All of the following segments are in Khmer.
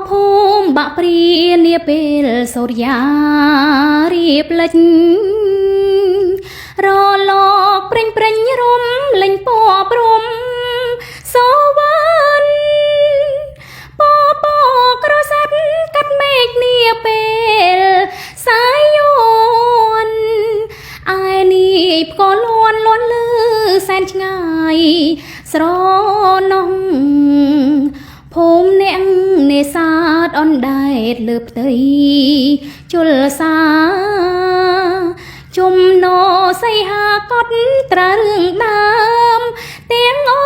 ភូមិបាក់ព្រានាពេលសូរិយារៀបលិចរលកព្រិញព្រិញរំលេងពណ៌ព្រំសូវ៉ាន់ពពក្រសាត់កាត់មេឃនាពេលសាយយន់ឯនេះផ្កលន់លន់លឺសែនឆ្ងាយស្រណោះភូមិអ្នកនេសាទអណ្ដែតលើផ្ទៃជលសាជុំណោសីហាកត់ត្រារឿងដើមទាំងអូ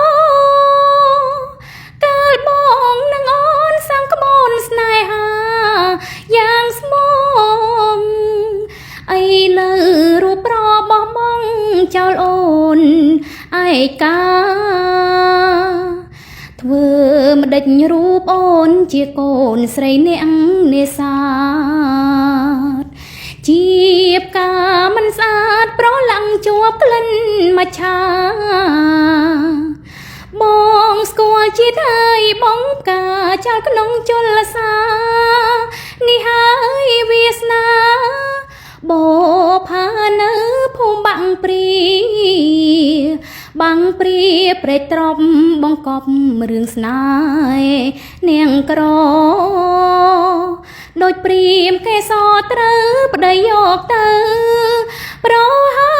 កាលបងនឹងអូនសាំងក្បូនស្នេហាយ៉ាងស្មងអីលើរូបរបោះបង់ចោលអូនឯកាធ្វើម្ដេចរូបអូនជាកូនស្រីអ្នកនេសាទជាបកាមិនស្អាតប្រឡាំងជាប់ក្លិនមច្ឆាបងស្គាល់ជាតិហើយបងផ្កាចោលក្នុងជលសានេះហើយវាសនាបោផានៅភូមិបាំងព្រាបាំងព្រាព្រែកត្រប់បង្កប់រឿងស្នេហ៍នាងក្រដូចព្រាមគេសត្រូវប្តីយកទៅប្រហើ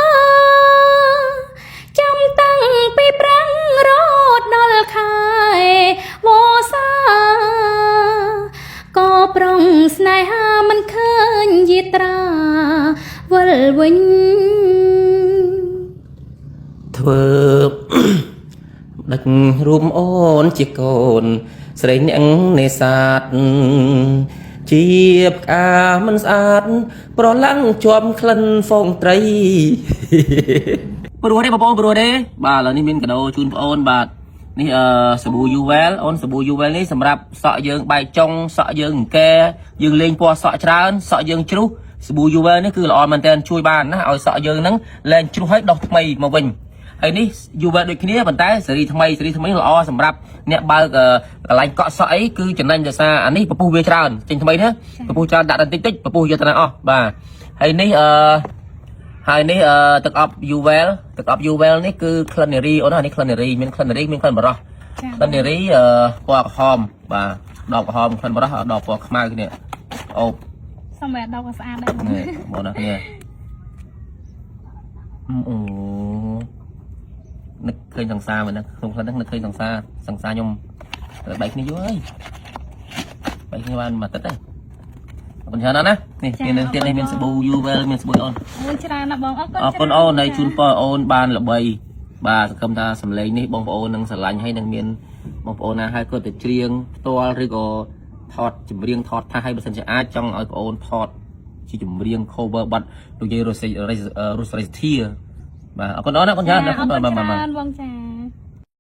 ចាំតាំងពីប្រាំងរត់ដល់ខែវស្សាក៏ប្រុងស្នេហាមិនឃើញយាត្រាវិលវិញធ្វើដឹករួមអូនជាកូនស្រីអ្នកនេសាទជាផ្កាមិនស្អាតប្រឡាំងជាប់ក្លិនហ្វូងត្រីព្រោះទេបងប្អូនព្រោះទេបាទឥឡូវនេះមានកាដូជូនបងប្អូនបាទនេះសាប៊ូ UL អូនសាប៊ូ UL នេះសម្រាប់សក់យើងបែកចុងសក់យើងអង្គែយើងលេងពណ៌សក់ច្រើនសក់យើងជ្រុះសាប៊ូ UL នេះគឺល្អមែនទែនជួយបានណាឲ្យសក់យើងហ្នឹងលែងជ្រុះឲ្យដុសថ្មីមកវិញហើយនេះ UL ដូចគ្នាប៉ុន្តែស៊េរីថ្មីល្អសម្រាប់អ្នកបើកកន្លែងកក់សក់អីគឺចំណេញដោយសារអានេះពពុះវាច្រើនចេញថ្មីណាពពុះច្រើនដាក់តិចពពុះយកទៅណាអស់បាទហើយនេះទឹកអប់ UL នេះគឺ Cleanery អូនណានេះ Cleanery មាន Cleanery មានក្លិនបរោះ Cleanery ពណ៌ក្រហមបាទដបក្រហមក្លិនបរោះដបពណ៌ខ្មៅគ្នាអូបសម្រាប់ដបក៏ស្អាតដែរបងណាគ្នាអូនឹកឃើញសង្សារមែនក្នុងខ្លះហ្នឹងនឹកឃើញសង្សារខ្ញុំបែកគ្នាយូរហើយបែកគ្នាបានមួយទឹកទេអរគុណច្រើនណាស់ណានេះទៀតនេះមានសាប៊ូ UL មានសាប៊ូអូនអូនច្រើនណាស់បងអរគុណអរគុណអូនហើយជូនពរអូនបានល្បីបាទសង្ឃឹមថាសម្លេងនេះបងប្អូននឹងស្រឡាញ់ហើយនឹងមានបងប្អូនណាហើយគាត់ទៅច្រៀងផ្ទាល់ឬក៏ថតចម្រៀងថតថាឲ្យបើសិនជាអាចចង់ឲ្យបងអូនថតជាចម្រៀង cover បាត់លោកយាយរស់រេសធាបាទអរគុណអូនណាអរគុណច្រើនបងចា